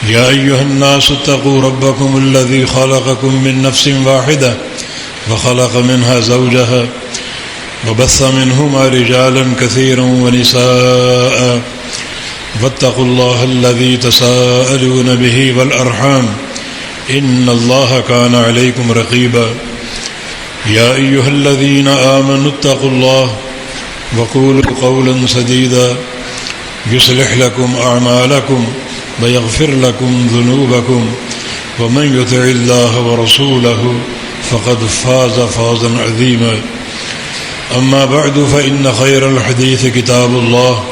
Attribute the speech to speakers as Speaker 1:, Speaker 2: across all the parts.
Speaker 1: يا أيها الناس اتقوا ربكم الذي خلقكم من نفس واحدة وخلق منها زوجها وبث منهما رجالا كثيرا ونساء واتقوا الله الذي تساءلون به والأرحام إن الله كان عليكم رقيبا يا أيها الذين آمنوا اتقوا الله وقولوا قولا سديدا يصلح لكم أعمالكم ويغفر لكم ذنوبكم ومن يطع الله ورسوله فقد فاز فوزا عظيما أما بعد فإن خير الحديث كتاب الله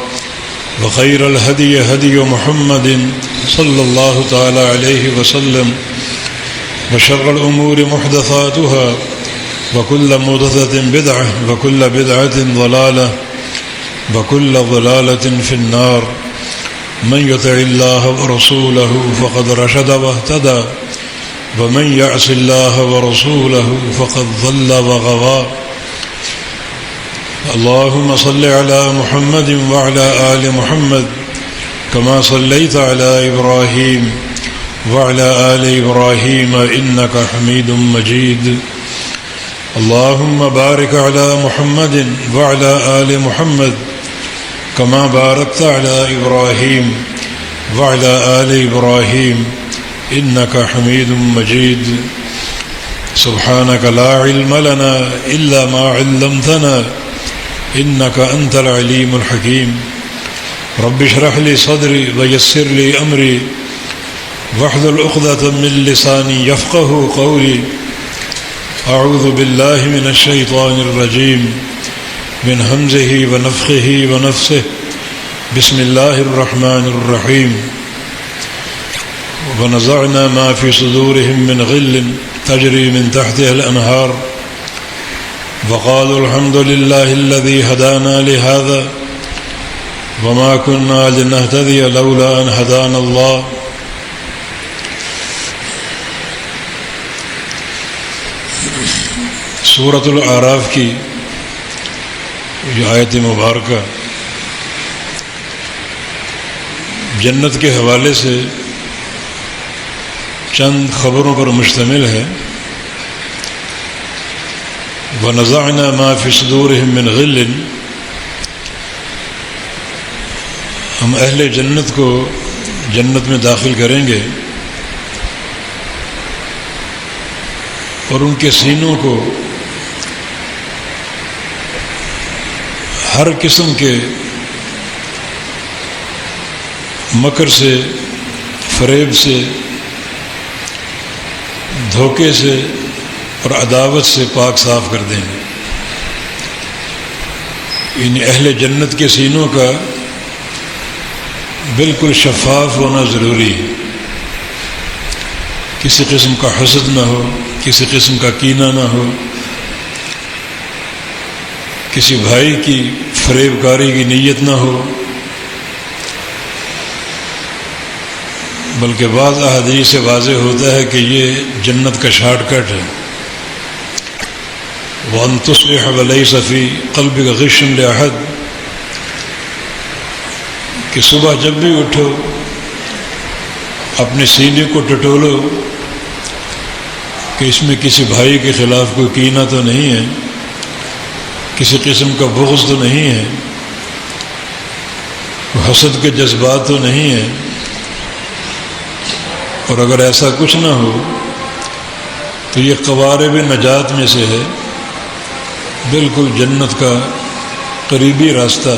Speaker 1: وخير الهدي هدي محمد صلى الله تعالى عليه وسلم وشر الأمور محدثاتها وكل محدثة بدعة وكل بدعة ضلالة وكل ضلالة في النار من يطع الله ورسوله فقد رشد واهتدى ومن يعص الله ورسوله فقد ضل وغوى اللهم صل على محمد وعلى آل محمد كما صليت على إبراهيم وعلى آل إبراهيم إنك حميد مجيد اللهم بارك على محمد وعلى آل محمد كما باركت على إبراهيم وعلى آل إبراهيم إنك حميد مجيد سبحانك لا علم لنا إلا ما علمتنا إنك أنت العليم الحكيم رب اشرح لي صدري ويسر لي أمري واحلل عقدة من لساني يفقه قولي أعوذ بالله من الشيطان الرجيم من همزه ونفخه ونفسه بسم الله الرحمن الرحيم ونزعنا ما في صدورهم من غل تجري من تحتها الأنهار وقالوا الحمد لله الذي هدانا لهذا وما كنا لنهتدي لولا أن هدانا الله سورۃ الاعراف کی یہ آیت مبارکہ جنت کے حوالے سے چند خبروں پر مشتمل ہے وَنَزَعْنَا مَا فِي صُدُورِهِم مِّن غِلٍّ ہم اہل جنت کو جنت میں داخل کریں گے اور ان کے سینوں کو ہر قسم کے مکر سے، فریب سے، دھوکے سے اور عداوت سے پاک صاف کر دیں گے۔ ان اہل جنت کے سینوں کا بالکل شفاف ہونا ضروری ہے، کسی قسم کا حسد نہ ہو، کسی قسم کا کینہ نہ ہو، کسی بھائی کی فریب کاری کی نیت نہ ہو، بلکہ بعض احادیث سے واضح ہوتا ہے کہ یہ جنت کا شارٹ کٹ ہے۔ وَأَن تُصْبِحَ وَلَيْسَ فِي قَلْبِكَ غِشٌّ لِأَحَدٍ کہ صبح جب بھی اٹھو اپنے سینے کو ٹٹولو کہ اس میں کسی بھائی کے خلاف کوئی کینہ تو نہیں ہے، کسی قسم کا بغض تو نہیں ہے، حسد کے جذبات تو نہیں ہیں، اور اگر ایسا کچھ نہ ہو تو یہ قوارب نجات میں سے ہے، بالکل جنت کا قریبی راستہ۔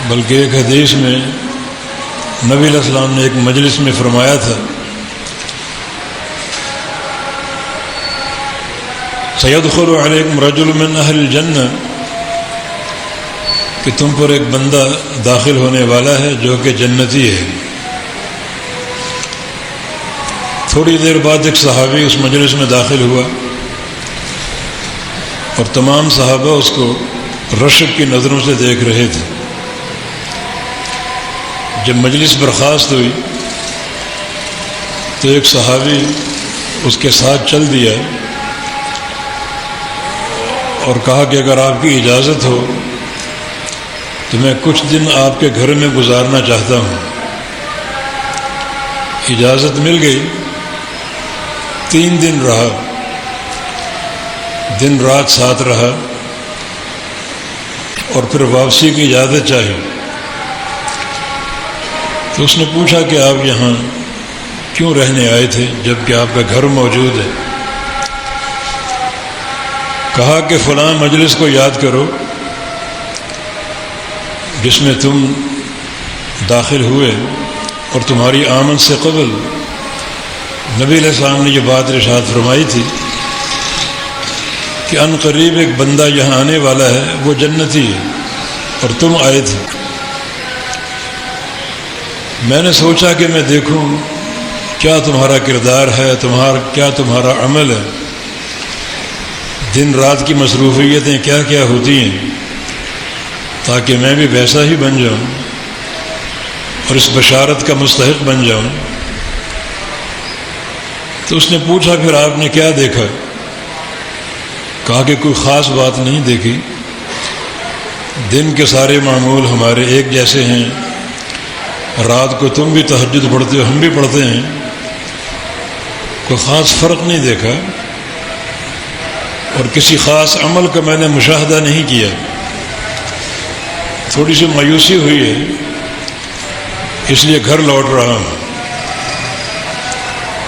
Speaker 1: بلکہ ایک حدیث میں نبی علیہ السلام نے ایک مجلس میں فرمایا تھا، سیدخل علیکم رجل من اہل الجنہ، کہ تم پر ایک بندہ داخل ہونے والا ہے جو کہ جنتی ہے۔ تھوڑی دیر بعد ایک صحابی اس مجلس میں داخل ہوا اور تمام صحابہ اس کو رشک کی نظروں سے دیکھ رہے تھے۔ جب مجلس برخاست ہوئی تو ایک صحابی اس کے ساتھ چل دیا اور کہا کہ اگر آپ کی اجازت ہو تو میں کچھ دن آپ کے گھر میں گزارنا چاہتا ہوں۔ اجازت مل گئی، 3 دن رہا، دن رات ساتھ رہا، اور پھر واپسی کی اجازت چاہی۔ تو اس نے پوچھا کہ آپ یہاں کیوں رہنے آئے تھے جب کہ آپ کا گھر موجود ہے؟ کہا کہ فلاں مجلس کو یاد کرو جس میں تم داخل ہوئے، اور تمہاری آمد سے قبل نبی علیہ السلام نے یہ بات ارشاد فرمائی تھی کہ ان قریب ایک بندہ یہاں آنے والا ہے، وہ جنتی ہے، اور تم آئے تھے۔ میں نے سوچا کہ میں دیکھوں کیا تمہارا کردار ہے، کیا تمہارا عمل ہے، دن رات کی مصروفیتیں کیا کیا ہوتی ہیں، تاکہ میں بھی ویسا ہی بن جاؤں اور اس بشارت کا مستحق بن جاؤں۔ تو اس نے پوچھا پھر آپ نے کیا دیکھا؟ کہا کہ کوئی خاص بات نہیں دیکھی، دن کے سارے معمول ہمارے ایک جیسے ہیں، رات کو تم بھی تہجد پڑھتے ہو، ہم بھی پڑھتے ہیں، کوئی خاص فرق نہیں دیکھا، اور کسی خاص عمل کا میں نے مشاہدہ نہیں کیا۔ تھوڑی سی مایوسی ہوئی ہے، اس لیے گھر لوٹ رہا ہوں۔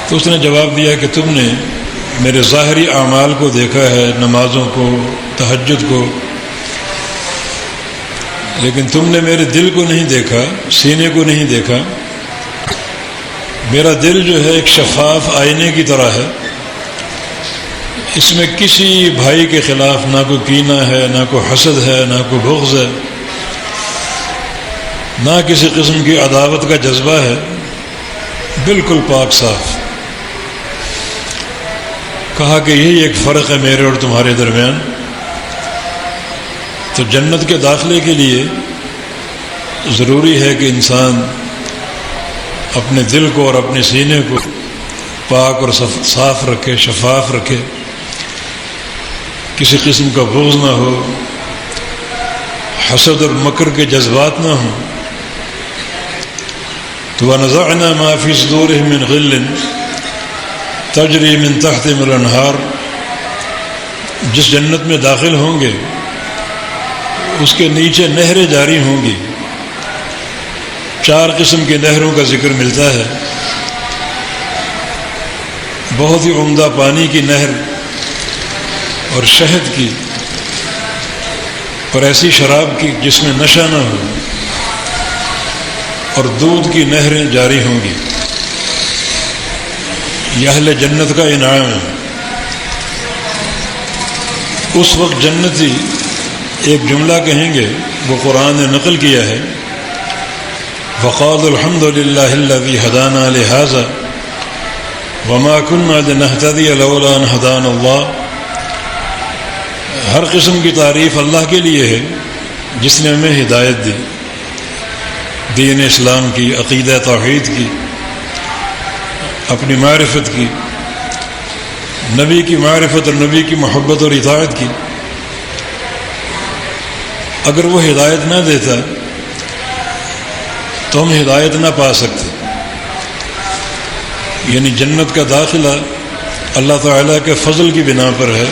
Speaker 1: تو اس نے جواب دیا کہ تم نے میرے ظاہری اعمال کو دیکھا ہے، نمازوں کو، تہجد کو، لیکن تم نے میرے دل کو نہیں دیکھا، سینے کو نہیں دیکھا۔ میرا دل جو ہے ایک شفاف آئینے کی طرح ہے، اس میں کسی بھائی کے خلاف نہ کوئی کینہ ہے، نہ کوئی حسد ہے، نہ کوئی بغض ہے، نہ کسی قسم کی عداوت کا جذبہ ہے، بالکل پاک صاف۔ کہا کہ یہی ایک فرق ہے میرے اور تمہارے درمیان۔ تو جنت کے داخلے کے لیے ضروری ہے کہ انسان اپنے دل کو اور اپنے سینے کو پاک اور صاف رکھے، شفاف رکھے، کسی قسم کا بغض نہ ہو، حسد اور مکر کے جذبات نہ ہوں۔ تو وَنَزَعْنَا مَا فِي صُدُورِهِم مِّن غِلٍّ تَجْرِي مِن تَحْتِهِمُ الْأَنْهَارُ، جس جنت میں داخل ہوں گے اس کے نیچے نہریں جاری ہوں گی۔ 4 قسم کی نہروں کا ذکر ملتا ہے، بہت ہی عمدہ پانی کی نہر، اور شہد کی، اور ایسی شراب کی جس میں نشہ نہ ہو، اور دودھ کی نہریں جاری ہوں گی۔ یہ اہل جنت کا انعام ہے۔ اس وقت جنتی ایک جملہ کہیں گے، وہ قرآن نے نقل کیا ہے، وَقَالُوا الْحَمْدُ لِلَّهِ الَّذِي هَدَانَا لِهَذَا وَمَا كُنَّا لِنَهْتَدِيَ لَوْلَا أَنْ هَدَانَا اللَّهُ۔ ہر قسم کی تعریف اللہ کے لیے ہے جس نے ہمیں ہدایت دی، دین اسلام کی، عقیدہ توحید کی، اپنی معرفت کی، نبی کی معرفت اور نبی کی محبت اور اطاعت کی۔ اگر وہ ہدایت نہ دیتا تو ہم ہدایت نہ پا سکتے۔ یعنی جنت کا داخلہ اللہ تعالیٰ کے فضل کی بنا پر ہے،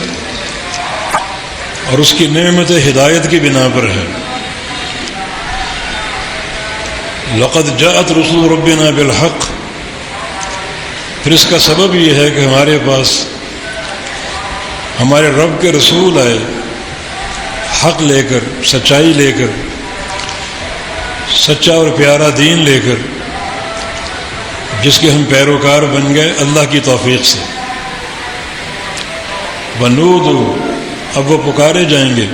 Speaker 1: اور اس کی نعمت ہدایت کی بنا پر ہے۔ لقد جاءت رسول ربنا بالحق، پھر اس کا سبب یہ ہے کہ ہمارے پاس ہمارے رب کے رسول آئے، حق لے کر، سچائی لے کر، سچا اور پیارا دین لے کر، جس کے ہم پیروکار بن گئے اللہ کی توفیق سے۔ ونودوا، اب وہ پکارے جائیں گے،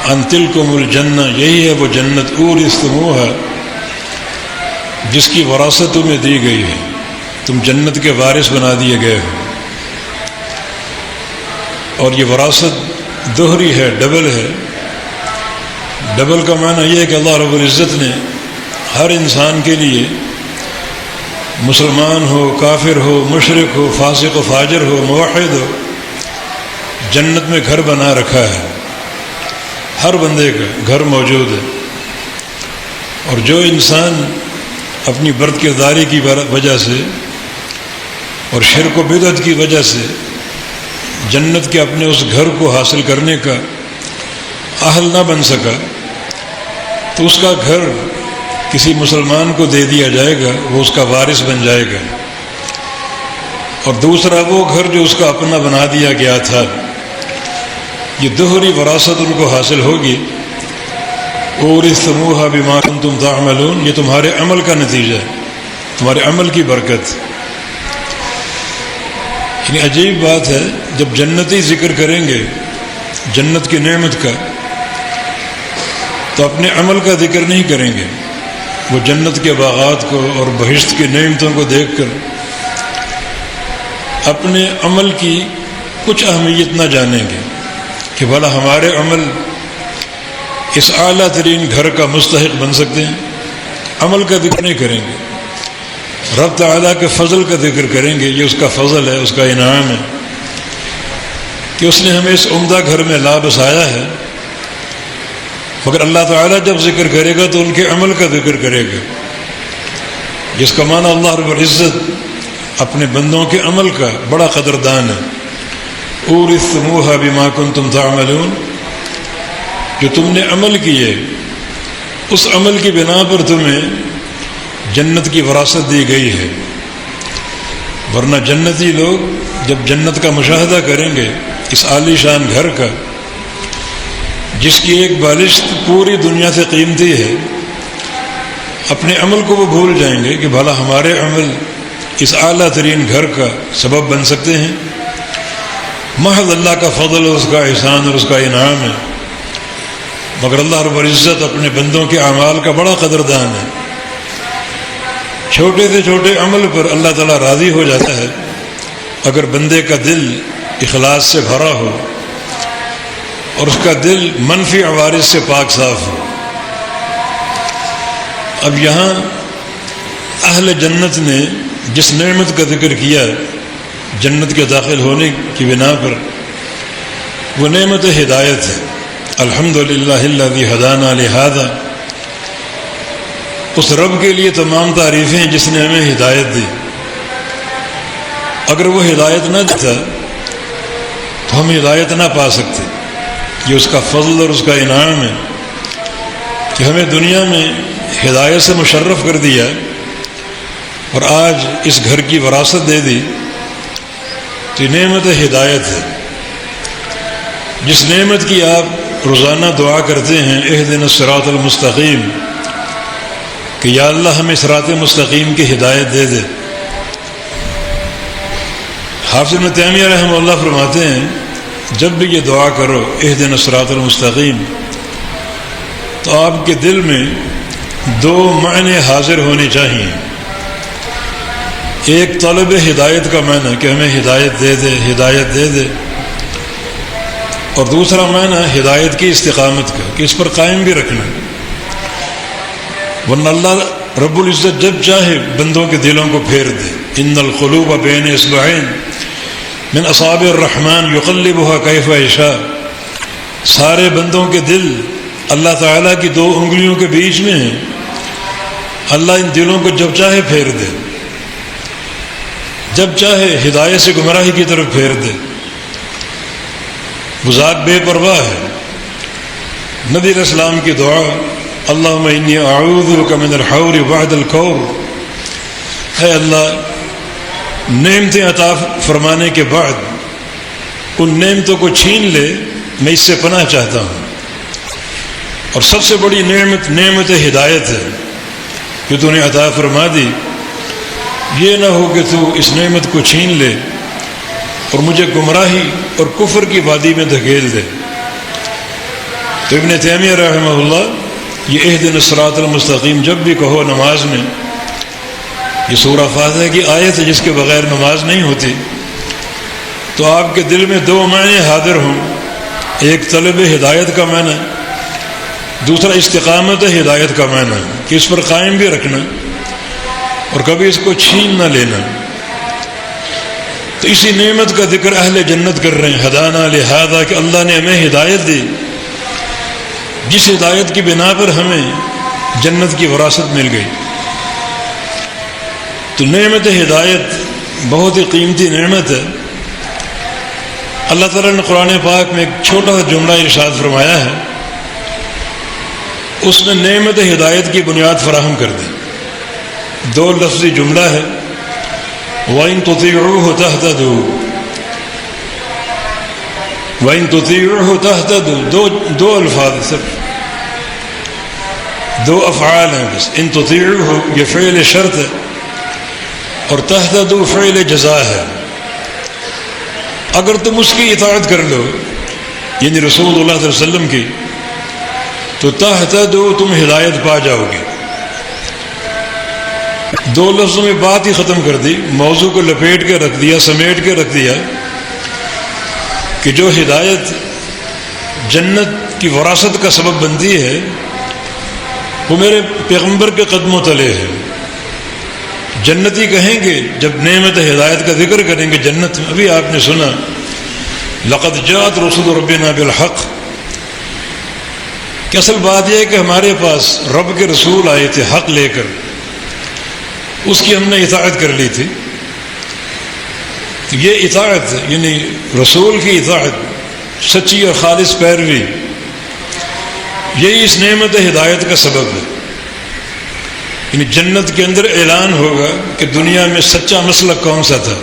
Speaker 1: ان تلکم الجنہ، یہی ہے وہ جنت، اورثتموہا، جس کی وراثت تمہیں دی گئی ہے، تم جنت کے وارث بنا دیے گئے ہو۔ اور یہ وراثت دوہری ہے، ڈبل ہے۔ ڈبل کا معنی یہ ہے کہ اللہ رب العزت نے ہر انسان کے لیے، مسلمان ہو، کافر ہو، مشرک ہو، فاسق و فاجر ہو، موحد ہو، جنت میں گھر بنا رکھا ہے۔ ہر بندے کا گھر موجود ہے، اور جو انسان اپنی برد کرداری کی وجہ سے اور شرک و بدعت کی وجہ سے جنت کے اپنے اس گھر کو حاصل کرنے کا اہل نہ بن سکا، تو اس کا گھر کسی مسلمان کو دے دیا جائے گا، وہ اس کا وارث بن جائے گا، اور دوسرا وہ گھر جو اس کا اپنا بنا دیا گیا تھا، یہ دوہری وراثت ان کو حاصل ہوگی۔ اورثتموها بما کنتم تعملون، یہ تمہارے عمل کا نتیجہ ہے، تمہارے عمل کی برکت۔ یعنی عجیب بات ہے، جب جنتی ذکر کریں گے جنت کی نعمت کا تو اپنے عمل کا ذکر نہیں کریں گے، وہ جنت کے باغات کو اور بہشت کی نعمتوں کو دیکھ کر اپنے عمل کی کچھ اہمیت نہ جانیں گے کہ بھلا ہمارے عمل اس اعلیٰ ترین گھر کا مستحق بن سکتے ہیں۔ عمل کا ذکر نہیں کریں گے، رب تعالیٰ کے فضل کا ذکر کریں گے، یہ اس کا فضل ہے، اس کا انعام ہے کہ اس نے ہمیں اس عمدہ گھر میں لا بسایا ہے۔ مگر اللہ تعالیٰ جب ذکر کرے گا تو ان کے عمل کا ذکر کرے گا، جس کا معنی اللہ رب العزت اپنے بندوں کے عمل کا بڑا قدردان ہے۔ اورثتموها بما کنتم تعملون، جو تم نے عمل کیے اس عمل کی بنا پر تمہیں جنت کی وراثت دی گئی ہے۔ ورنہ جنتی لوگ جب جنت کا مشاہدہ کریں گے، اس عالی شان گھر کا جس کی ایک بالشت پوری دنیا سے قیمتی ہے، اپنے عمل کو وہ بھول جائیں گے کہ بھلا ہمارے عمل اس اعلیٰ ترین گھر کا سبب بن سکتے ہیں۔ محض اللہ کا فضل اور اس کا احسان اور اس کا انعام ہے، مگر اللہ رب العزت اپنے بندوں کے اعمال کا بڑا قدردان ہے۔ چھوٹے سے چھوٹے عمل پر اللہ تعالیٰ راضی ہو جاتا ہے اگر بندے کا دل اخلاص سے بھرا ہو اور اس کا دل منفی عوارض سے پاک صاف ہو۔ اب یہاں اہل جنت نے جس نعمت کا ذکر کیا جنت کے داخل ہونے کی بنا پر، وہ نعمت ہدایت ہے۔ الحمدللہ الذی ہدانا لہذا، اس رب کے لیے تمام تعریفیں جس نے ہمیں ہدایت دی۔ اگر وہ ہدایت نہ دیتا تو ہم ہدایت نہ پا سکتے۔ یہ اس کا فضل اور اس کا انعام ہے کہ ہمیں دنیا میں ہدایت سے مشرف کر دیا اور آج اس گھر کی وراثت دے دی۔ تو یہ نعمت ہدایت ہے، جس نعمت کی آپ روزانہ دعا کرتے ہیں، اہدنا الصراط المستقیم، کہ یا اللہ ہمیں صراط مستقیم کی ہدایت دے دے۔ حافظ ابن تیمیہ رحمہ اللہ فرماتے ہیں جب بھی یہ دعا کرو اہدنا الصراط المستقیم، تو آپ کے دل میں دو معنی حاضر ہونے چاہیے۔ ایک طلب ہدایت کا معنی کہ ہمیں ہدایت دے دے، ہدایت دے دے، اور دوسرا معنی ہدایت کی استقامت کا کہ اس پر قائم بھی رکھنا۔ ورنہ اللہ رب العزت جب چاہے بندوں کے دلوں کو پھیر دے۔ ان القلوب بین اصبعین من اصابع الرحمن یقلبها کیف یشاء، سارے بندوں کے دل اللہ تعالیٰ کی دو انگلیوں کے بیچ میں ہیں، اللہ ان دلوں کو جب چاہے پھیر دے، جب چاہے ہدایت سے گمراہی کی طرف پھیر دے۔ وہ ذات بے پرواہ ہے۔ نبی علیہ السلام کی دعا اللہم انی اعوذ بک من الحور بعد الکور، اے اللہ نعمتیں عطا فرمانے کے بعد ان نعمتوں کو چھین لے، میں اس سے پناہ چاہتا ہوں۔ اور سب سے بڑی نعمت ہدایت ہے کہ تو نے عطا فرما دی۔ یہ نہ ہو کہ تو اس نعمت کو چھین لے اور مجھے گمراہی اور کفر کی وادی میں دھکیل دے۔ تو ابن تیمیہ رحمہ اللہ یہ اہدنا الصراط المستقیم جب بھی کہو نماز میں، یہ سورہ فاتحہ کی آیت ہے جس کے بغیر نماز نہیں ہوتی، تو آپ کے دل میں دو معنی حاضر ہوں، ایک طلب ہدایت کا معنی، دوسرا استقامت ہدایت کا معنی کہ اس پر قائم بھی رکھنا اور کبھی اس کو چھین نہ لینا۔ تو اسی نعمت کا ذکر اہل جنت کر رہے ہیں، ہدانا لہذا، کہ اللہ نے ہمیں ہدایت دی، جس ہدایت کی بنا پر ہمیں جنت کی وراثت مل گئی۔ تو نعمت ہدایت بہت ہی قیمتی نعمت ہے۔ اللہ تعالیٰ نے قرآن پاک میں ایک چھوٹا سا جملہ ارشاد فرمایا ہے، اس میں نعمت ہدایت کی بنیاد فراہم کر دی۔ 2 لفظی جملہ ہے، وَإِن تُطِيعُوهُ تَهْتَدُوا، وَإِن تُطِيعُوهُ تَهْتَدُوا، دو الفاظ صرف، 2 افعال ہیں بس۔ ان تطیعوہ یہ فعل شرط ہے اور تہتدوا فعل جزا ہے۔ اگر تم اس کی اطاعت کر لو، یعنی رسول اللہ صلی اللہ علیہ وسلم کی، تو تہتدوا تم ہدایت پا جاؤ گے۔ 2 لفظوں میں بات ہی ختم کر دی، موضوع کو لپیٹ کے رکھ دیا، سمیٹ کے رکھ دیا کہ جو ہدایت جنت کی وراثت کا سبب بنتی ہے وہ میرے پیغمبر کے قدموں تلے ہے۔ جنتی کہیں گے جب نعمت ہدایت کا ذکر کریں گے جنت میں، ابھی آپ نے سنا لقد جاءت رسول ربنا بالحق، کہ اصل بات یہ ہے کہ ہمارے پاس رب کے رسول آئے تھے حق لے کر، اس کی ہم نے اطاعت کر لی تھی۔ یہ اطاعت یعنی رسول کی اطاعت، سچی اور خالص پیروی، یہی اس نعمت ہدایت کا سبب ہے۔ یعنی جنت کے اندر اعلان ہوگا کہ دنیا میں سچا مسلک کون سا تھا۔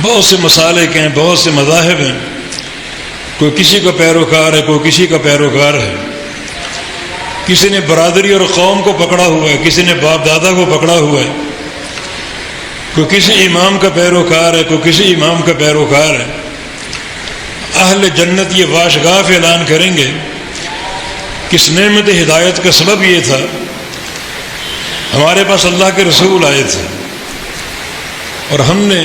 Speaker 1: بہت سے مسالک ہیں، بہت سے مذاہب ہیں، کوئی کسی کا پیروکار ہے، کوئی کسی کا پیروکار ہے، کسی نے برادری اور قوم کو پکڑا ہوا ہے، کسی نے باپ دادا کو پکڑا ہوا ہے، کوئی کسی امام کا پیروکار ہے، کوئی کسی امام کا پیروکار ہے۔ اہل جنت یہ واشگاف اعلان کریں گے کہ اس نعمت ہدایت کا سبب یہ تھا، ہمارے پاس اللہ کے رسول آئے تھے اور ہم نے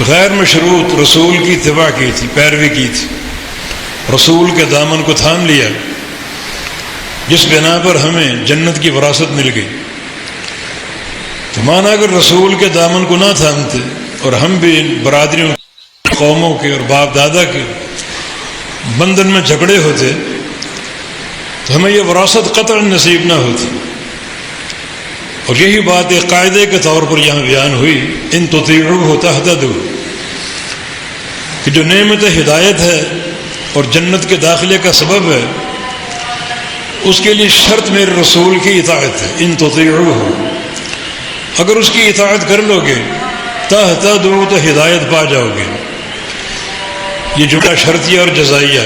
Speaker 1: غیر مشروط رسول کی اتباع کی تھی، پیروی کی تھی، رسول کے دامن کو تھام لیا، جس بنا پر ہمیں جنت کی وراثت مل گئی۔ تو مانا اگر رسول کے دامن کو نہ تھامتے اور ہم بھی ان برادریوں، قوموں کے اور باپ دادا کے بندھن میں جھگڑے ہوتے تو ہمیں یہ وراثت قطعا نصیب نہ ہوتی۔ اور یہی بات ایک قاعدے کے طور پر یہاں بیان ہوئی، ان تطیعوہ تہتدوا، کہ جو نعمت ہدایت ہے اور جنت کے داخلے کا سبب ہے، اس کے لیے شرط میرے رسول کی اطاعت ہے۔ ان تطیعوہ، اگر اس کی اطاعت کر لو گے تہتدوا تو ہدایت پا جاؤ گے۔ یہ جملہ شرطیہ اور جزائیہ،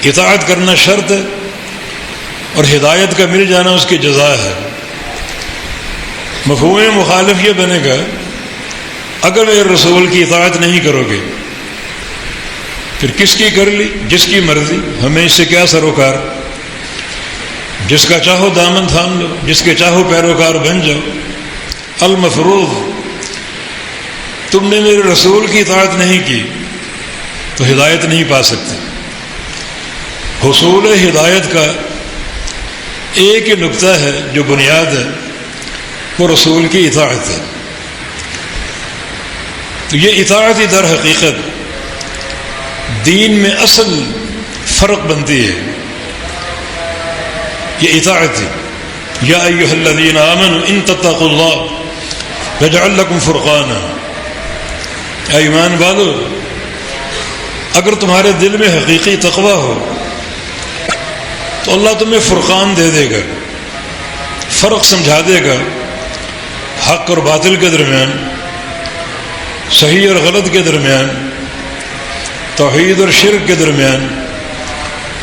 Speaker 1: اطاعت کرنا شرط ہے اور ہدایت کا مل جانا اس کی جزا ہے۔ مفہوم مخالف یہ بنے گا، اگر میرے رسول کی اطاعت نہیں کرو گے پھر کس کی کر لی؟ جس کی مرضی، ہمیں اس سے کیا سروکار؟ جس کا چاہو دامن تھام لو، جس کے چاہو پیروکار بن جاؤ۔ المفروض، تم نے میرے رسول کی اطاعت نہیں کی تو ہدایت نہیں پا سکتے۔ حصول ہدایت کا ایک ہی نقطہ ہے جو بنیاد ہے، وہ رسول کی اطاعت ہے۔ تو یہ اطاعت ہی در حقیقت دین میں اصل فرق بنتی ہے، یہ اطاعت ہے۔ یا ایھا الذین آمنوا ان تتقوا اللہ یجعل لکم فرقانا، اے ایمان والو اگر تمہارے دل میں حقیقی تقوی ہو تو اللہ تمہیں فرقان دے دے گا، فرق سمجھا دے گا حق اور باطل کے درمیان، صحیح اور غلط کے درمیان، توحید اور شرک کے درمیان،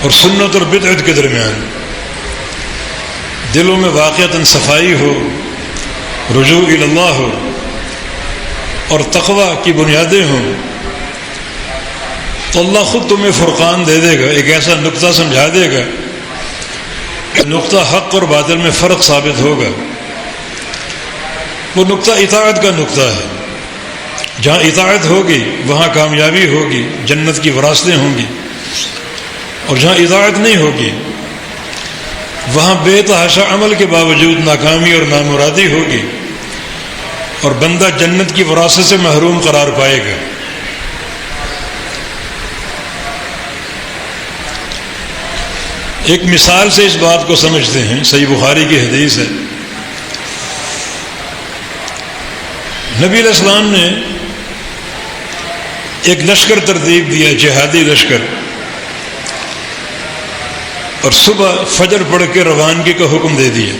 Speaker 1: اور سنت اور بدعت کے درمیان۔ دلوں میں واقعتاً صفائی ہو، رجوع الی اللہ ہو اور تقوی کی بنیادیں ہوں تو اللہ خود تمہیں فرقان دے دے گا، ایک ایسا نقطہ سمجھا دے گا، نقطہ حق اور باطل میں فرق ثابت ہوگا۔ وہ نقطہ اطاعت کا نقطہ ہے۔ جہاں اطاعت ہوگی وہاں کامیابی ہوگی، جنت کی وراثتیں ہوں گی، اور جہاں اطاعت نہیں ہوگی وہاں بے تحاشا عمل کے باوجود ناکامی اور نامرادی ہوگی اور بندہ جنت کی وراثت سے محروم قرار پائے گا۔ ایک مثال سے اس بات کو سمجھتے ہیں، صحیح بخاری کی حدیث ہے، نبی علیہ السلام نے ایک لشکر ترتیب دیا، جہادی لشکر، اور صبح فجر پڑھ کے روانگی کا حکم دے دیا۔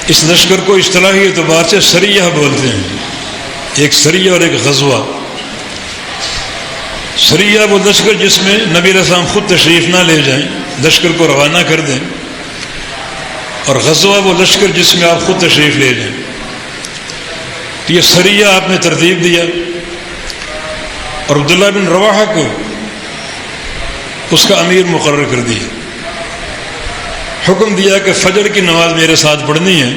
Speaker 1: اس لشکر کو اصطلاحی اعتبار سے سریہ بولتے ہیں، ایک سریہ اور ایک غزوہ۔ سریہ وہ لشکر جس میں نبی علیہ السلام خود تشریف نہ لے جائیں، لشکر کو روانہ کر دیں، اور غزوہ وہ لشکر جس میں آپ خود تشریف لے جائیں۔ تو یہ سریہ آپ نے ترتیب دیا، اور عبداللہ بن رواحہ کو اس کا امیر مقرر کر دیا۔ حکم دیا کہ فجر کی نماز میرے ساتھ پڑھنی ہے،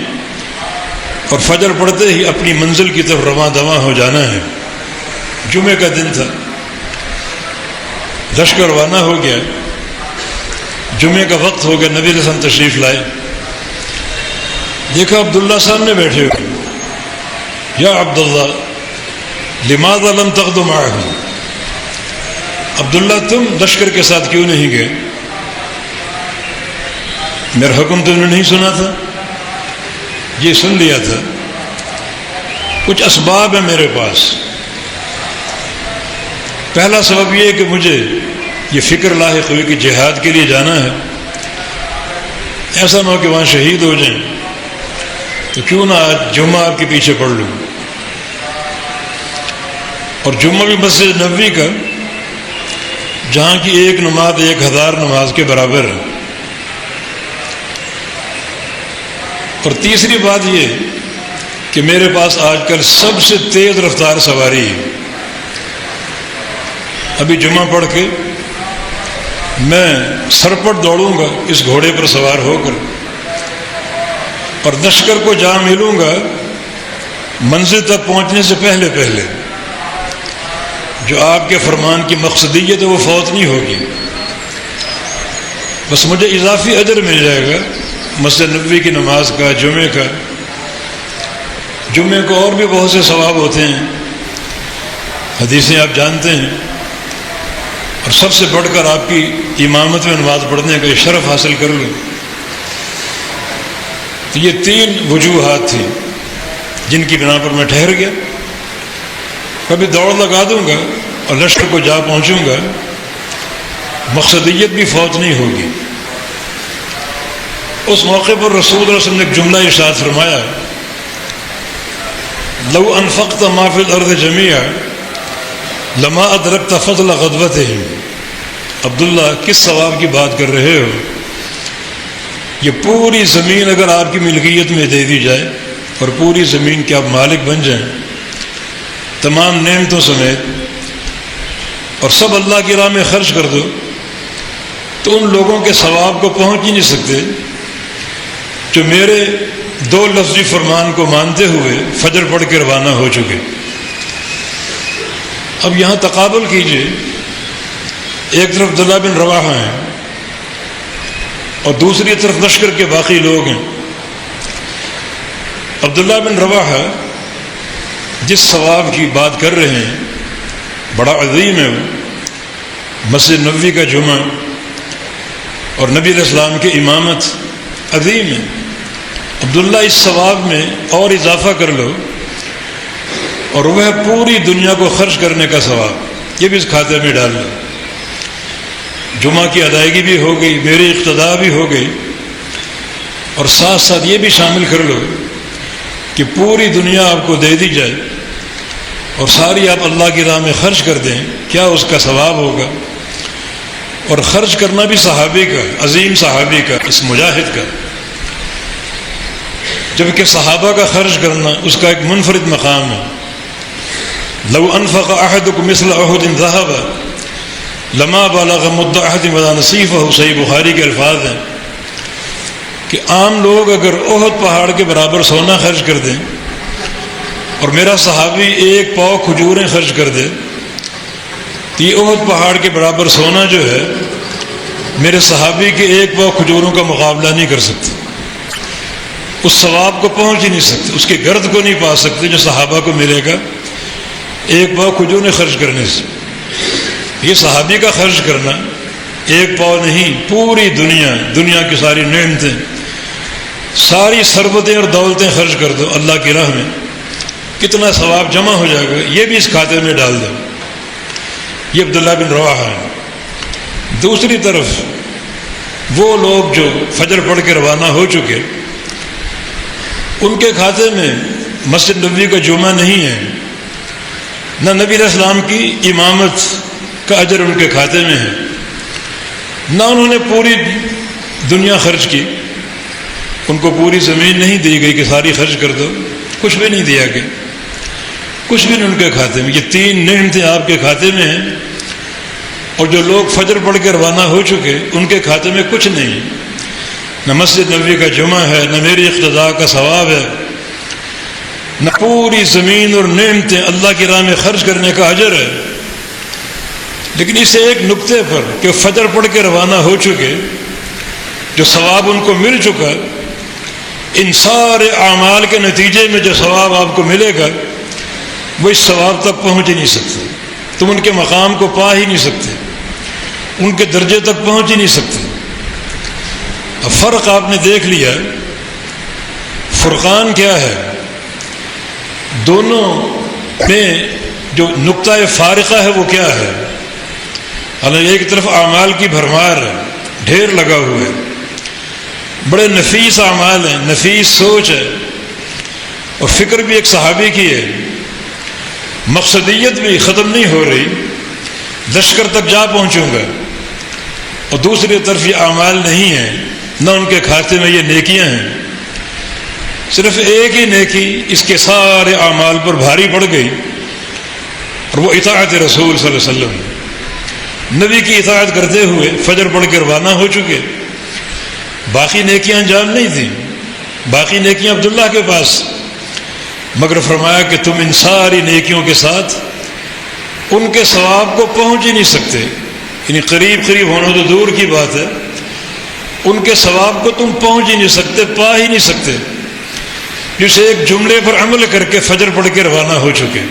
Speaker 1: اور فجر پڑھتے ہی اپنی منزل کی طرف رواں دواں ہو جانا ہے۔ جمعے کا دن تھا، لشکر روانہ ہو گیا، جمعے کا وقت ہو گیا، نبی علیہ السلام تشریف لائے، دیکھا عبداللہ سامنے بیٹھے ہوئے۔ یا عبداللہ لماذا لم تغدو معهم، عبداللہ تم لشکر کے ساتھ کیوں نہیں گئے؟ میرا حکم تم نے نہیں سنا تھا؟ یہ سن لیا تھا، کچھ اسباب ہیں میرے پاس۔ پہلا سبب یہ ہے کہ مجھے یہ فکر لاحق ہوئی کہ جہاد کے لیے جانا ہے، ایسا نہ ہو کہ وہاں شہید ہو جائیں، تو کیوں نہ آج جمعہ آپ کے پیچھے پڑھ لوں۔ اور جمعہ بھی مسجد نبوی کا، جہاں کی ایک نماز 1000 نماز کے برابر ہے۔ اور تیسری بات یہ کہ میرے پاس آج کل سب سے تیز رفتار سواری ہے۔ ابھی جمعہ پڑھ کے میں سرپٹ دوڑوں گا اس گھوڑے پر سوار ہو کر، اور لشکر کو جا ملوں گا منزل تک پہنچنے سے پہلے پہلے۔ جو آپ کے فرمان کی مقصدیت ہے وہ فوت نہیں ہوگی، بس مجھے اضافی اجر مل جائے گا مسجد نبوی کی نماز کا، جمعے کا۔ جمعے کو اور بھی بہت سے ثواب ہوتے ہیں، حدیثیں آپ جانتے ہیں، اور سب سے بڑھ کر آپ کی امامت میں نماز پڑھنے کا شرف حاصل کر لوں۔ تو یہ 3 وجوہات تھیں جن کی بنا پر میں ٹھہر گیا۔ کبھی دوڑ لگا دوں گا اور لشکر کو جا پہنچوں گا، مقصدیت بھی فوت نہیں ہوگی۔ اس موقع پر رسول اللہ علیہ وسلم نے ایک جملہ ارشاد فرمایا، لو انفقت ما فی الارض جمیعا لما ادرکت فضل غدوتہم۔ عبداللہ کس ثواب کی بات کر رہے ہو؟ یہ پوری زمین اگر آپ کی ملکیت میں دے دی جائے اور پوری زمین کے آپ مالک بن جائیں تمام نعمتوں سمیت، اور سب اللہ کی راہ میں خرچ کر دو، تو ان لوگوں کے ثواب کو پہنچ ہی نہیں سکتے جو میرے 2 لفظی فرمان کو مانتے ہوئے فجر پڑھ کے روانہ ہو چکے۔ اب یہاں تقابل کیجئے، ایک طرف عبداللہ بن رواحہ ہیں اور دوسری طرف لشکر کے باقی لوگ ہیں۔ عبداللہ بن رواحہ جس ثواب کی بات کر رہے ہیں بڑا عظیم ہے، وہ مسجد نبوی کا جمعہ اور نبی علیہ السلام کی امامت عظیم ہے۔ عبداللہ اس ثواب میں اور اضافہ کر لو، اور وہ پوری دنیا کو خرچ کرنے کا ثواب، یہ بھی اس کھاتے میں ڈال لو۔ جمعہ کی ادائیگی بھی ہو گئی، میری اقتداء بھی ہو گئی، اور ساتھ ساتھ یہ بھی شامل کر لو کہ پوری دنیا آپ کو دے دی جائے اور ساری آپ اللہ کی راہ میں خرچ کر دیں، کیا اس کا ثواب ہوگا۔ اور خرچ کرنا بھی صحابی کا، عظیم صحابی کا، اس مجاہد کا، جبکہ صحابہ کا خرچ کرنا اس کا ایک منفرد مقام ہے۔ لو انفق احدکم مثل احد ذهب لما بلغ مد احد ولا نصیفہ، صحیح بخاری کے الفاظ ہیں کہ عام لوگ اگر احد پہاڑ کے برابر سونا خرچ کر دیں اور میرا صحابی 1 پاؤ کھجوریں خرچ کر دے، تو یہ احد پہاڑ کے برابر سونا جو ہے میرے صحابی کے 1 پاؤ کھجوروں کا مقابلہ نہیں کر سکتے، اس ثواب کو پہنچ ہی نہیں سکتے، اس کے گرد کو نہیں پا سکتے جو صحابہ کو ملے گا 1 پاؤ کھجوریں خرچ کرنے سے۔ یہ صحابی کا خرچ کرنا 1 پاؤ نہیں، پوری دنیا کی ساری نعمتیں ساری ثروتیں اور دولتیں خرچ کر دو اللہ کی راہ میں، کتنا ثواب جمع ہو جائے گا، یہ بھی اس کھاتے میں ڈال دو۔ یہ عبداللہ بن رواحہ ہے۔ دوسری طرف وہ لوگ جو فجر پڑھ کے روانہ ہو چکے، ان کے کھاتے میں مسجد نبوی کا جمعہ نہیں ہے، نہ نبی علیہ السلام کی امامت کا اجر ان کے کھاتے میں ہے، نہ انہوں نے پوری دنیا خرچ کی، ان کو پوری زمین نہیں دی گئی کہ ساری خرچ کر دو، کچھ بھی نہیں دیا گیا، کچھ بھی نہیں ان کے کھاتے میں۔ یہ تین نعمتیں آپ کے کھاتے میں ہیں، اور جو لوگ فجر پڑھ کے روانہ ہو چکے ان کے کھاتے میں کچھ نہیں، نہ مسجد نبوی کا جمعہ ہے، نہ میری اقتداء کا ثواب ہے، نہ پوری زمین اور نعمتیں اللہ کی راہ میں خرچ کرنے کا اجر ہے۔ لیکن اس ایک نقطے پر کہ فجر پڑھ کے روانہ ہو چکے، جو ثواب ان کو مل چکا، ان سارے اعمال کے نتیجے میں جو ثواب آپ کو ملے گا وہ اس ثواب تک پہنچ ہی نہیں سکتے، تم ان کے مقام کو پا ہی نہیں سکتے، ان کے درجے تک پہنچ ہی نہیں سکتے۔ اب فرق آپ نے دیکھ لیا، فرقان کیا ہے؟ دونوں میں جو نقطہ فارقہ ہے وہ کیا ہے؟ حالانکہ ایک طرف اعمال کی بھرمار ہے، ڈھیر لگا ہوا ہے، بڑے نفیس اعمال ہیں، نفیس سوچ ہے، اور فکر بھی ایک صحابی کی ہے، مقصدیت بھی ختم نہیں ہو رہی، لشکر تک جا پہنچوں گا، اور دوسری طرف یہ اعمال نہیں ہیں، نہ ان کے کھاتے میں یہ نیکیاں ہیں۔ صرف ایک ہی نیکی اس کے سارے اعمال پر بھاری پڑ گئی، اور وہ اطاعت رسول صلی اللہ علیہ وسلم، نبی کی اطاعت کرتے ہوئے فجر پڑھ کے روانہ ہو چکے۔ باقی نیکیاں انجام نہیں تھیں، باقی نیکیاں عبداللہ کے پاس، مگر فرمایا کہ تم ان ساری نیکیوں کے ساتھ ان کے ثواب کو پہنچ ہی نہیں سکتے، یعنی قریب قریب ہونا تو دور کی بات ہے، ان کے ثواب کو تم پہنچ ہی نہیں سکتے، پا ہی نہیں سکتے، جسے ایک جملے پر عمل کر کے فجر پڑھ کے روانہ ہو چکے۔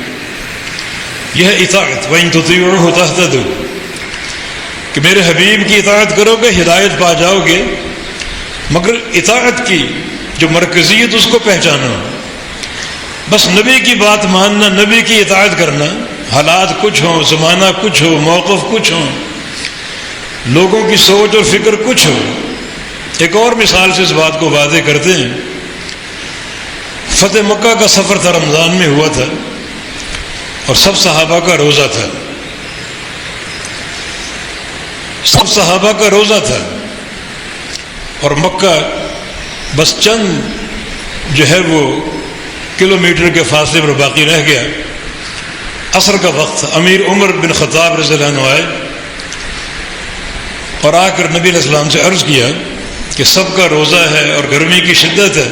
Speaker 1: یہ ہے اطاعت، وَإِن تُطِيعُوهُ تَهْتَدُوا، کہ میرے حبیب کی اطاعت کرو گے ہدایت پا جاؤ گے، مگر اطاعت کی جو مرکزیت اس کو پہچانا، بس نبی کی بات ماننا، نبی کی اطاعت کرنا، حالات کچھ ہوں، زمانہ کچھ ہو، موقف کچھ ہوں، لوگوں کی سوچ اور فکر کچھ ہو۔ ایک اور مثال سے اس بات کو واضح کرتے ہیں، فتح مکہ کا سفر تھا، رمضان میں ہوا تھا، اور سب صحابہ کا روزہ تھا، سب صحابہ کا روزہ تھا، اور مکہ بس چند جو ہے وہ کلومیٹر کے فاصلے پر باقی رہ گیا۔ عصر کا وقت، امیر عمر بن خطاب رضی اللہ عنہ آئے اور آ کر نبی علیہ السلام سے عرض کیا کہ سب کا روزہ ہے اور گرمی کی شدت ہے،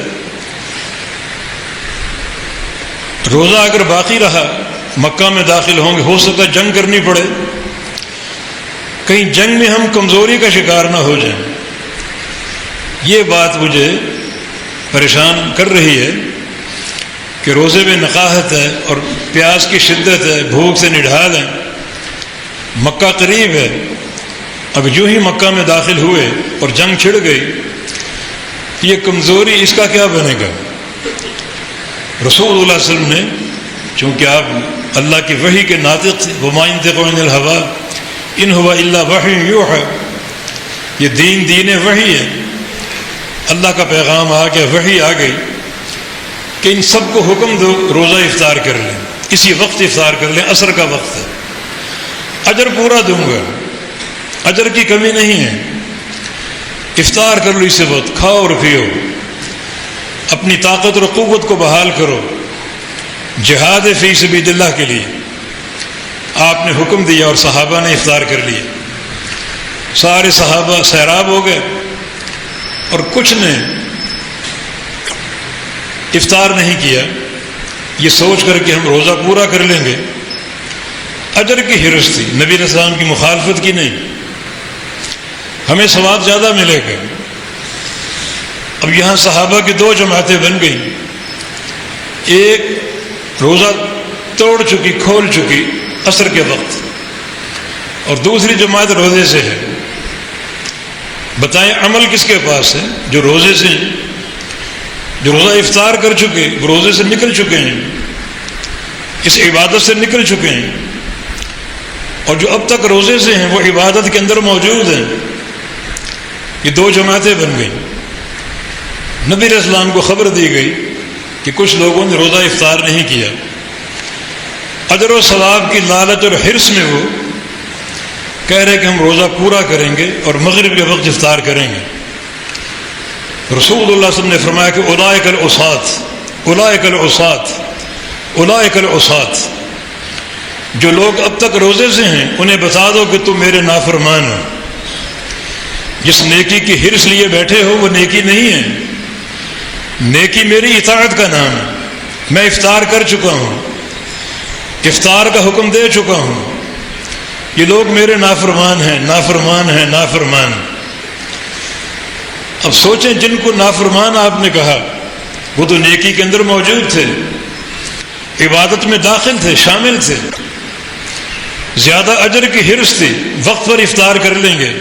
Speaker 1: روزہ اگر باقی رہا مکہ میں داخل ہوں گے، ہو سکتا ہے جنگ کرنی پڑے، کہیں جنگ میں ہم کمزوری کا شکار نہ ہو جائیں۔ یہ بات مجھے پریشان کر رہی ہے کہ روزے میں نقاہت ہے اور پیاس کی شدت ہے، بھوک سے نڈھال ہیں، مکہ قریب ہے، اب جو ہی مکہ میں داخل ہوئے اور جنگ چھڑ گئی، یہ کمزوری اس کا کیا بنے گا؟ رسول اللہ صلی اللہ علیہ وسلم نے، چونکہ آپ اللہ کی وحی کے ناطق تھے، وَمَا يَنطِقُ عَنِ الْهَوَىٰ إِنْ هُوَ إِلَّا وَحْيٌ يُوحَىٰ، یہ دین وحی ہے، اللہ کا پیغام آ گیا، وحی آ گئی کہ ان سب کو حکم دو روزہ افطار کر لیں، اسی وقت افطار کر لیں، عصر کا وقت ہے، اجر پورا دوں گا، اجر کی کمی نہیں ہے، افطار کر لو اسی وقت، کھاؤ اور پیو، اپنی طاقت اور قوت کو بحال کرو، جہاد فی سبیل اللہ کے لیے آپ نے حکم دیا، اور صحابہ نے افطار کر لیا، سارے صحابہ سیراب ہو گئے، اور کچھ نے افطار نہیں کیا، یہ سوچ کر کہ ہم روزہ پورا کر لیں گے، اجر کی حرص تھی، نبی علیہ السلام کی مخالفت کی نہیں، ہمیں ثواب زیادہ ملے گا۔ اب یہاں صحابہ کی دو جماعتیں بن گئیں، ایک روزہ توڑ چکی، کھول چکی عصر کے وقت، اور دوسری جماعت روزے سے ہے۔ بتائیں عمل کس کے پاس ہے؟ جو روزے سے ہیں۔ جو روزہ افطار کر چکے وہ روزے سے نکل چکے ہیں، اس عبادت سے نکل چکے ہیں، اور جو اب تک روزے سے ہیں وہ عبادت کے اندر موجود ہیں۔ یہ دو جماعتیں بن گئیں۔ نبی علیہ السلام کو خبر دی گئی کہ کچھ لوگوں نے روزہ افطار نہیں کیا، اجر و ثواب کی لالچ اور حرص میں وہ کہہ رہے کہ ہم روزہ پورا کریں گے اور مغرب کے وقت افطار کریں گے۔ رسول اللہ صلی اللہ علیہ وسلم نے فرمایا کہ اولئک العصاة، اولئک العصاة، اولئک العصاة، جو لوگ اب تک روزے سے ہیں انہیں بتا دو کہ تم میرے نافرمان ہو۔ جس نیکی کی حرص لیے بیٹھے ہو وہ نیکی نہیں ہے، نیکی میری اطاعت کا نام ہے۔ میں افطار کر چکا ہوں، افطار کا حکم دے چکا ہوں، یہ لوگ میرے نافرمان ہیں، نافرمان ہیں، نافرمان۔ اب سوچیں، جن کو نافرمان آپ نے کہا وہ تو نیکی کے اندر موجود تھے، عبادت میں داخل تھے، شامل تھے، زیادہ اجر کی حرص تھی، وقت پر افطار کر لیں گے۔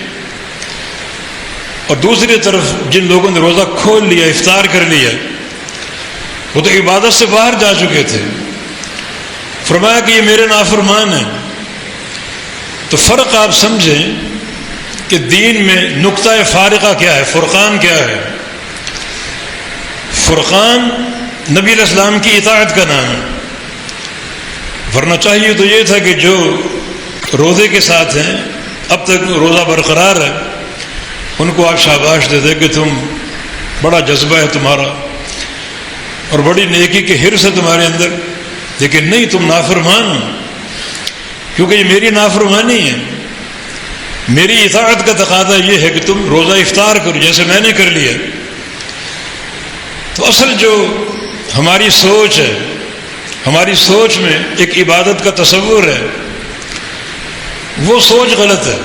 Speaker 1: اور دوسری طرف جن لوگوں نے روزہ کھول لیا، افطار کر لیا، وہ تو عبادت سے باہر جا چکے تھے۔ فرمایا کہ یہ میرے نافرمان ہیں۔ تو فرق آپ سمجھیں کہ دین میں نقطہ فارقہ کیا ہے، فرقان کیا ہے۔ فرقان نبی علیہ السلام کی اطاعت کا نام ہے، ورنہ چاہیے تو یہ تھا کہ جو روزے کے ساتھ ہیں، اب تک روزہ برقرار ہے، ان کو آپ شاباش دے دیں کہ تم بڑا جذبہ ہے تمہارا اور بڑی نیکی کی حرص ہے تمہارے اندر، لیکن نہیں، تم نافرمان ہو، کیونکہ یہ میری نافرمانی ہے۔ میری اطاعت کا تقاضا یہ ہے کہ تم روزہ افطار کرو جیسے میں نے کر لیا۔ تو اصل جو ہماری سوچ ہے، ہماری سوچ میں ایک عبادت کا تصور ہے، وہ سوچ غلط ہے۔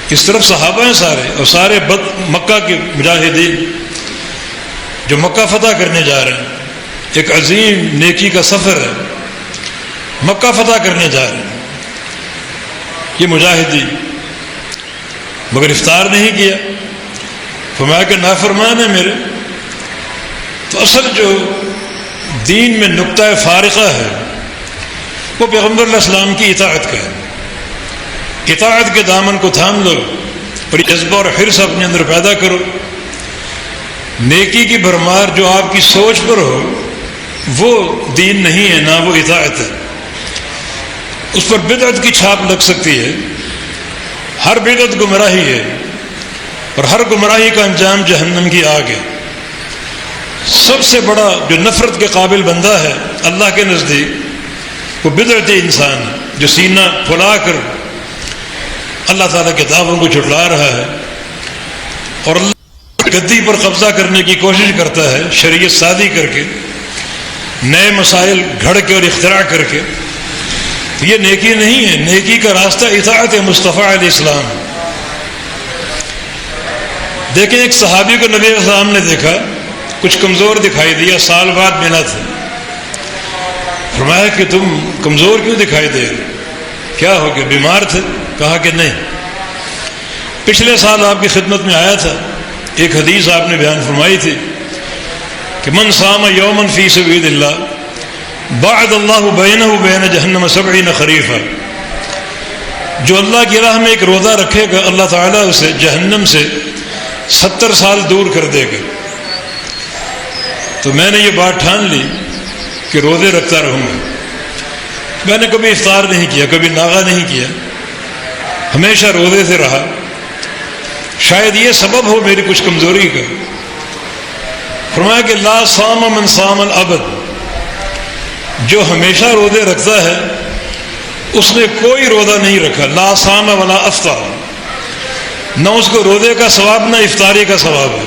Speaker 1: اس طرف صحابہ ہیں سارے، اور سارے مکہ کے مجاہدین جو مکہ فتح کرنے جا رہے ہیں، ایک عظیم نیکی کا سفر ہے، مکہ فتح کرنے جا رہے ہیں یہ مجاہدین، مگر افطار نہیں کیا، فرمایا کہ نافرمان ہے میرے۔ تو اصل جو دین میں نقطہ فارقہ ہے وہ پیغمبر علیہ السلام کی اطاعت کا ہے۔ اطاعت کے دامن کو تھام لو اور جذبہ اور حرص اپنے اندر پیدا کرو۔ نیکی کی بھرمار جو آپ کی سوچ پر ہو وہ دین نہیں ہے، نہ وہ اطاعت ہے۔ اس پر بدعت کی چھاپ لگ سکتی ہے، ہر بدعت گمراہی ہے، اور ہر گمراہی کا انجام جہنم کی آگ ہے۔ سب سے بڑا جو نفرت کے قابل بندہ ہے اللہ کے نزدیک وہ بدعتی انسان ہے، جو سینہ پھلا کر اللہ تعالیٰ کے دعووں کو جھٹلا رہا ہے اور اللہ گدی پر قبضہ کرنے کی کوشش کرتا ہے، شریعت سازی کر کے، نئے مسائل گھڑ کے اور اختراع کر کے۔ یہ نیکی نہیں ہے، نیکی کا راستہ اطاعت مصطفیٰ علیہ السلام۔ دیکھیں، ایک صحابی کو نبی علیہ السلام نے دیکھا، کچھ کمزور دکھائی دیا، سال بعد ملا تھا۔ فرمایا کہ تم کمزور کیوں دکھائی دے رہے، کیا ہو گیا، بیمار تھے؟ کہا کہ نہیں، پچھلے سال آپ کی خدمت میں آیا تھا، ایک حدیث آپ نے بیان فرمائی تھی کہ من صام یوما فی سبیل اللہ بعد اللہ بینہ وبین جہنم 70 خریفا، جو اللہ کی راہ میں ایک روزہ رکھے گا اللہ تعالیٰ اسے جہنم سے 70 سال دور کر دے گا۔ تو میں نے یہ بات ٹھان لی کہ روزے رکھتا رہوں گا۔ میں نے کبھی افطار نہیں کیا، کبھی ناغہ نہیں کیا، ہمیشہ روزے سے رہا۔ شاید یہ سبب ہو میری کچھ کمزوری کا۔ فرمایا کہ لا صام من صام الابد، جو ہمیشہ روزے رکھتا ہے اس نے کوئی روزہ نہیں رکھا، لا صام ولا افطر، نہ اس کو روزے کا ثواب نہ افطاری کا ثواب ہے۔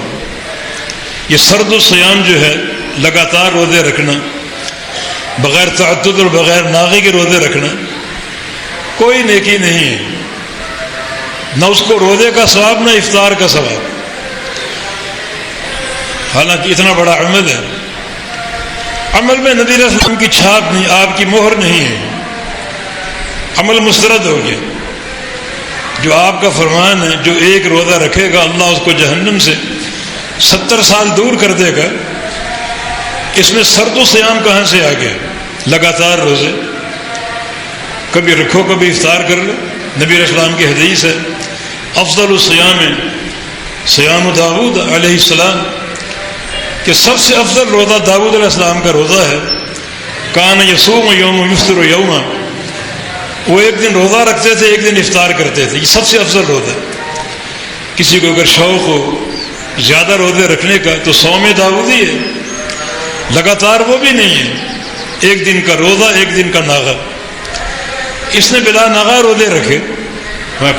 Speaker 1: یہ سرد الصیام جو ہے، لگاتار روزے رکھنا، بغیر تعدد اور بغیر ناغے کے روزے رکھنا، کوئی نیکی نہیں ہے، نہ اس کو روزے کا ثواب نہ افطار کا ثواب، حالانکہ اتنا بڑا عمل ہے۔ عمل میں نبی علیہ السلام کی چھاپ نہیں، آپ کی مہر نہیں ہے، عمل مسترد ہو گیا۔ جو آپ کا فرمان ہے، جو ایک روزہ رکھے گا اللہ اس کو جہنم سے 70 سال دور کر دے گا، اس میں سرد و سیام کہاں سے آ گیا؟ لگاتار روزے، کبھی رکھو کبھی افطار کر لو۔ نبی علیہ السلام کی حدیث ہے افضل الصیام صیام داؤد علیہ السلام، کہ سب سے افضل روزہ داؤد علیہ السلام کا روزہ ہے۔ کان یصوم یوم یفطر یوما، وہ ایک دن روزہ رکھتے تھے ایک دن افطار کرتے تھے، یہ سب سے افضل روزہ ہے۔ کسی کو اگر شوق ہو زیادہ روزے رکھنے کا تو صوم داؤد ہی ہے، لگاتار وہ بھی نہیں ہے، ایک دن کا روزہ ایک دن کا ناغہ۔ اس نے بلا ناغہ روزے رکھے، وہاں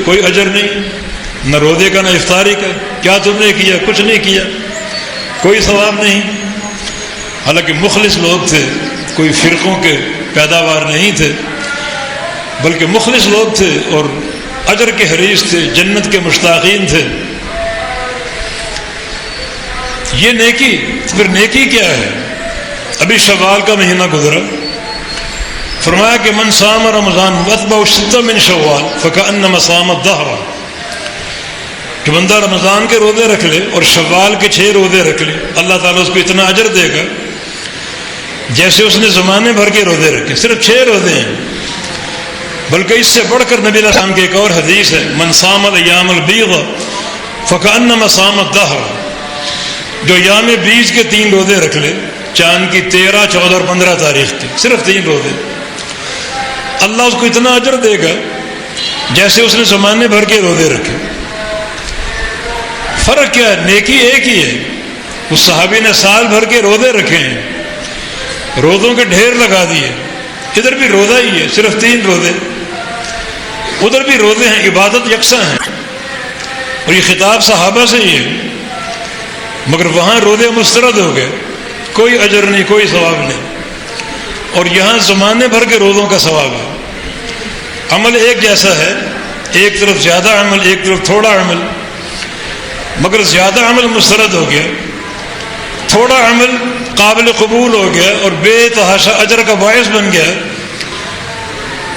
Speaker 1: کوئی اجر نہیں، نہ روزے کا نہ افطاری کا۔ کیا تم نے کیا؟ کچھ نہیں کیا، کوئی ثواب نہیں۔ حالانکہ مخلص لوگ تھے، کوئی فرقوں کے پیداوار نہیں تھے، بلکہ مخلص لوگ تھے اور اجر کے حریص تھے، جنت کے مشتاقین تھے۔ یہ نیکی، پھر نیکی کیا ہے؟ ابھی شوال کا مہینہ گزرا، فرمایا کہ من صام رمضان واتبع ستة من شوال فكأنما صام الدهر، کہ بندہ رمضان کے روزے رکھ لے اور شوال کے 6 روزے رکھ لے، اللہ تعالیٰ اس کو اتنا اجر دے گا جیسے اس نے زمانے بھر کے روزے رکھے۔ صرف 6 روزے ہیں، بلکہ اس سے بڑھ کر نبی علیہ السلام کی ایک اور حدیث ہے من صام الایام البیض فکأنما صام الدہر، جو ایام بیج کے 3 روزے رکھ لے، چاند کی 13، 14 اور 15 تاریخ کے، صرف 3 روزے، اللہ اس کو اتنا اجر دے گا جیسے اس نے زمانے بھر کے روزے رکھے۔ فرق کیا ہے؟ نیکی ایک ہی ہے۔ اس صحابی نے سال بھر کے روزے رکھے ہیں، روزوں کے ڈھیر لگا دیے، ادھر بھی روزہ ہی ہے، صرف 3 روزے، ادھر بھی روزے ہیں، عبادت یکساں ہیں، اور یہ خطاب صحابہ سے ہی ہے، مگر وہاں روزے مسترد ہو گئے، کوئی اجر نہیں، کوئی ثواب نہیں، اور یہاں زمانے بھر کے روزوں کا ثواب ہے۔ عمل ایک جیسا ہے، ایک طرف زیادہ عمل ایک طرف تھوڑا عمل، مگر زیادہ عمل مسترد ہو گیا، تھوڑا عمل قابل قبول ہو گیا اور بے تحاشا اجر کا باعث بن گیا۔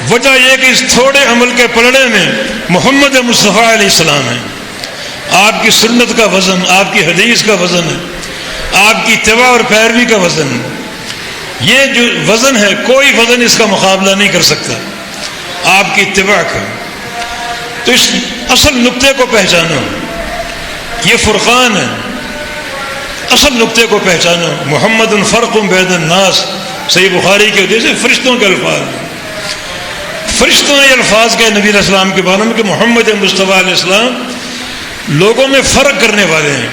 Speaker 1: وجہ یہ کہ اس تھوڑے عمل کے پلڑے میں محمد مصطفیٰ علیہ السلام ہے، آپ کی سنت کا وزن، آپ کی حدیث کا وزن ہے، آپ کی اتباع اور پیروی کا وزن ہے۔ یہ جو وزن ہے کوئی وزن اس کا مقابلہ نہیں کر سکتا، آپ کی اتباع کا۔ تو اس اصل نقطے کو پہچانو، یہ فرقان ہے، اصل نقطے کو پہچانو۔ محمد فرق بین الناس، صحیح بخاری کے حدیث ہے، فرشتوں کے الفاظ، فرشتوں نے الفاظ کے نبی علیہ السلام کے بارے میں کہ محمد مصطفیٰ علیہ السلام لوگوں میں فرق کرنے والے ہیں،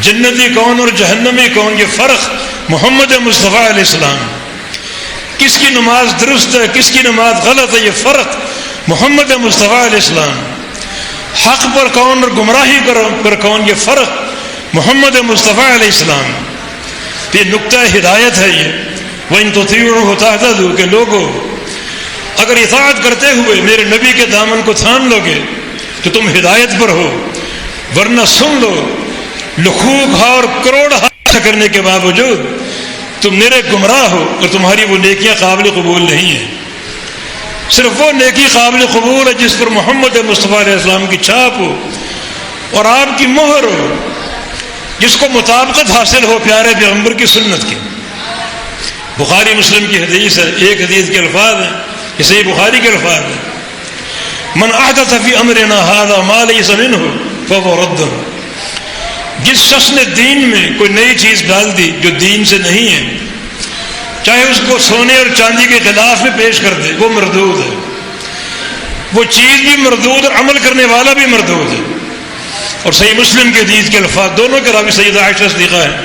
Speaker 1: جنتی کون اور جہنمی کون، یہ فرق محمد مصطفیٰ علیہ السلام، کس کی نماز درست ہے کس کی نماز غلط ہے، یہ فرق محمد مصطفیٰ علیہ السلام، حق پر کون اور گمراہی پر کون، یہ فرق محمد مصطفیٰ علیہ السلام۔ یہ نقطہ ہدایت ہے، یہ وَإِن تُطِيعُوهُ تَهْتَدُوا، کہ لوگوں اگر اطاعت کرتے ہوئے میرے نبی کے دامن کو تھام لو گے تو تم ہدایت پر ہو، ورنہ سن لو لکھوں کھا اور کروڑ ہاتھ کرنے کے باوجود تم میرے گمراہ ہو اور تمہاری وہ نیکیاں قابل قبول نہیں ہیں۔ صرف وہ نیکی قابل قبول ہے جس پر محمد مصطفیٰ علیہ السلام کی چھاپ ہو اور آپ کی مہر ہو، جس کو مطابقت حاصل ہو پیارے پیغمبر کی سنت کی۔ بخاری مسلم کی حدیث ہے، ایک حدیث کے الفاظ ہیں، یہ صحیح بخاری کے الفاظ ہیں، من احدث فی امرنا ھذا ما لیس منہ فہو رد، جس شخص نے دین میں کوئی نئی چیز ڈال دی جو دین سے نہیں ہے، چاہے اس کو سونے اور چاندی کے خلاف میں پیش کر دے، وہ مردود ہے، وہ چیز بھی مردود اور عمل کرنے والا بھی مردود ہے۔ اور صحیح مسلم کے حدیث کے الفاظ، دونوں کے راوی سیدہ عائشہ صدیقہ ہے،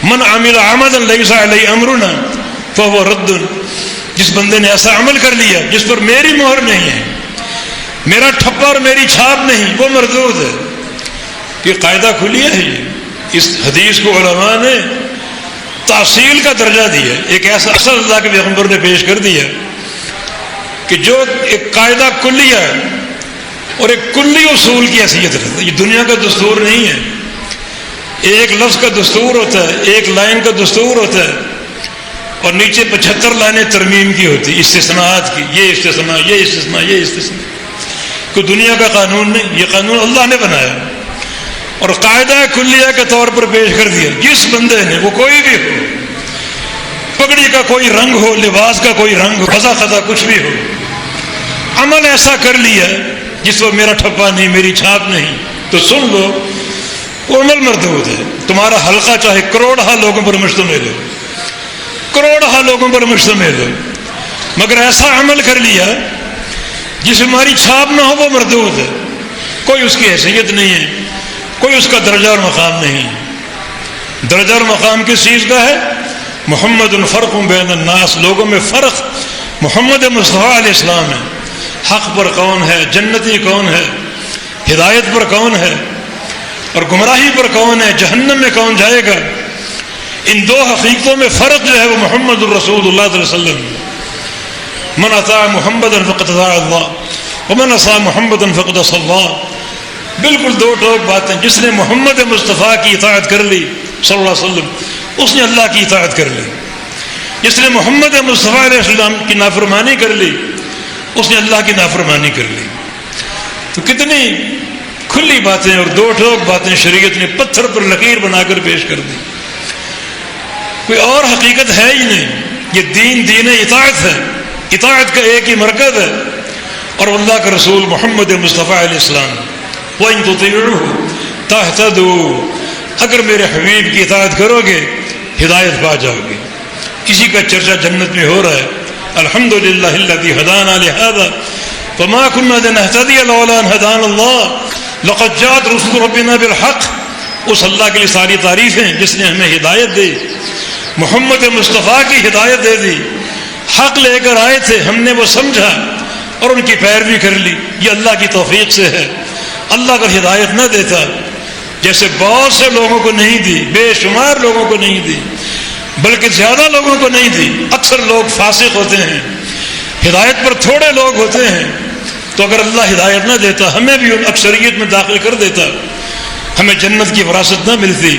Speaker 1: من عمل عملا لیس علیہ امرنا فہو رد، جس بندے نے ایسا عمل کر لیا جس پر میری مہر نہیں ہے، میرا ٹھپا اور میری چھاپ نہیں، وہ مردود ہے۔ یہ قاعدہ کھلیا ہے، اس حدیث کو علماء نے تحصیل کا درجہ دیا، ایک ایسا اصل اللہ کے پیغمبر نے پیش کر دیا کہ جو ایک قاعدہ کلیہ ہے اور ایک کلی اصول کی حیثیت رکھتا ہے۔ یہ دنیا کا دستور نہیں ہے، ایک لفظ کا دستور ہوتا ہے، ایک لائن کا دستور ہوتا ہے اور نیچے 75 لائنیں ترمیم کی ہوتی، استثناءات کی، یہ استثناء یہ استثناء یہ استثناء۔ کوئی دنیا کا قانون نہیں، یہ قانون اللہ نے بنایا، اور قاعدہ کلیہ کے طور پر پیش کر دیا، جس بندے نے، وہ کوئی بھی ہو، پگڑی کا کوئی رنگ ہو، لباس کا کوئی رنگ ہو، خزا خزا کچھ بھی ہو، عمل ایسا کر لیا جس وہ میرا ٹھپا نہیں، میری چھاپ نہیں، تو سن لو وہ عمل مردود ہے۔ تمہارا حلقہ چاہے کروڑہ لوگوں پر مشتمل ہو، کروڑہ لوگوں پر مشتمل ہو، مگر ایسا عمل کر لیا جس میں ہماری چھاپ نہ ہو، وہ مردود ہے، کوئی اس کی حیثیت نہیں ہے، کوئی اس کا درجہ اور مقام نہیں۔ درجہ اور مقام کس چیز کا ہے؟ محمد الفرق بین الناس، لوگوں میں فرق محمد مصطفیٰ علیہ السلام ہے۔ حق پر کون ہے، جنتی کون ہے، ہدایت پر کون ہے، اور گمراہی پر کون ہے، جہنم میں کون جائے گا، ان دو حقیقتوں میں فرق جو ہے وہ محمد الرسول اللہ صلی اللہ علیہ وسلم، من اطاع محمدا فقد اطاع اللہ ومن عصى محمدا فقد عصى اللہ۔ بالکل دو ٹوک باتیں، جس نے محمد مصطفیٰ کی اطاعت کر لی صلی اللہ علیہ وسلم، اس نے اللہ کی اطاعت کر لی، جس نے محمد مصطفیٰ علیہ السلام کی نافرمانی کر لی، اس نے اللہ کی نافرمانی کر لی۔ تو کتنی کھلی باتیں اور دو ٹوک باتیں شریعت نے پتھر پر لکیر بنا کر پیش کر دی۔ کوئی اور حقیقت ہے ہی نہیں، یہ دین اطاعت ہے، اطاعت کا ایک ہی مرکز ہے، اور اللہ کا رسول محمد مصطفیٰ علیہ السلام، وَإِن تُطِيعُوهُ تَهْتَدُوا، اگر میرے حبیب کی اطاعت کرو گے ہدایت پا جاؤ گے۔ اسی کا چرچا جنت میں ہو رہا ہے، الحمدللہ الذی ہدانا لہذا وما كنا لنهتدی لولا ان ہدانا اللہ لقد جاءت رسل ربنا بالحق۔ اس اللہ کے لیے ساری تعریفیں جس نے ہمیں ہدایت دی، محمد مصطفیٰ کی ہدایت دے دی، حق لے کر آئے تھے، ہم نے وہ سمجھا اور ان کی پیروی کر لی، یہ اللہ کی توفیق سے ہے۔ اللہ اگر ہدایت نہ دیتا، جیسے بہت سے لوگوں کو نہیں دی، بے شمار لوگوں کو نہیں دی، بلکہ زیادہ لوگوں کو نہیں دی، اکثر لوگ فاسق ہوتے ہیں، ہدایت پر تھوڑے لوگ ہوتے ہیں، تو اگر اللہ ہدایت نہ دیتا، ہمیں بھی ان اکثریت میں داخل کر دیتا، ہمیں جنت کی وراثت نہ ملتی۔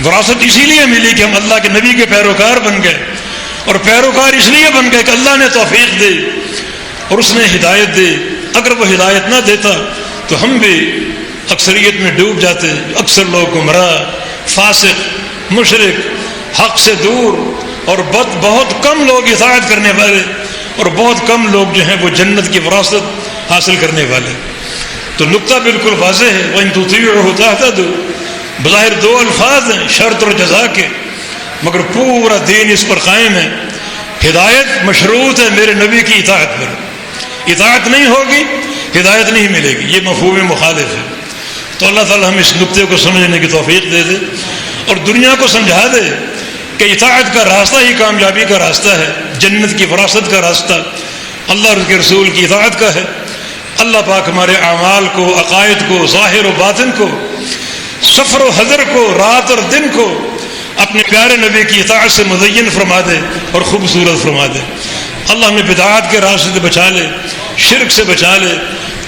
Speaker 1: وراثت اسی لیے ملی کہ ہم اللہ کے نبی کے پیروکار بن گئے، اور پیروکار اس لیے بن گئے کہ اللہ نے توفیق دی اور اس نے ہدایت دی۔ اگر وہ ہدایت نہ دیتا تو ہم بھی اکثریت میں ڈوب جاتے۔ اکثر لوگ گمراہ، فاسق، مشرک، حق سے دور، اور بہت کم لوگ اطاعت کرنے والے، اور بہت کم لوگ جو ہیں وہ جنت کی وراثت حاصل کرنے والے۔ تو نقطہ بالکل واضح ہے، وَإِن تُطِيعُوهُ تَهْتَدُوا، بظاہر دو الفاظ ہیں شرط اور جزا کے، مگر پورا دین اس پر قائم ہے۔ ہدایت مشروط ہے میرے نبی کی اطاعت پر، اطاعت نہیں ہوگی ہدایت نہیں ملے گی، یہ مفہوم مخالف ہے۔ تو اللہ تعالی ہم اس نقطے کو سمجھنے کی توفیق دے دے، اور دنیا کو سمجھا دے کہ اطاعت کا راستہ ہی کامیابی کا راستہ ہے، جنت کی وراثت کا راستہ اللہ اور اس کے رسول کی اطاعت کا ہے۔ اللہ پاک ہمارے اعمال کو، عقائد کو، ظاہر و باطن کو، سفر و حضر کو، رات اور دن کو اپنے پیارے نبی کی اطاعت سے مزین فرما دے اور خوبصورت فرما دے۔ اللہ ہمیں بدعات کے راستے سے بچا لے، شرک سے بچا لے،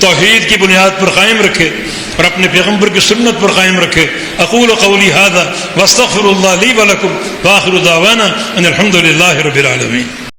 Speaker 1: توحید کی بنیاد پر قائم رکھے اور اپنے پیغمبر کی سنت پر قائم رکھے۔ اقول قولی ھذا واستغفر اللہ لی ولکم وآخر دعوانا ان الحمد للہ رب العالمین۔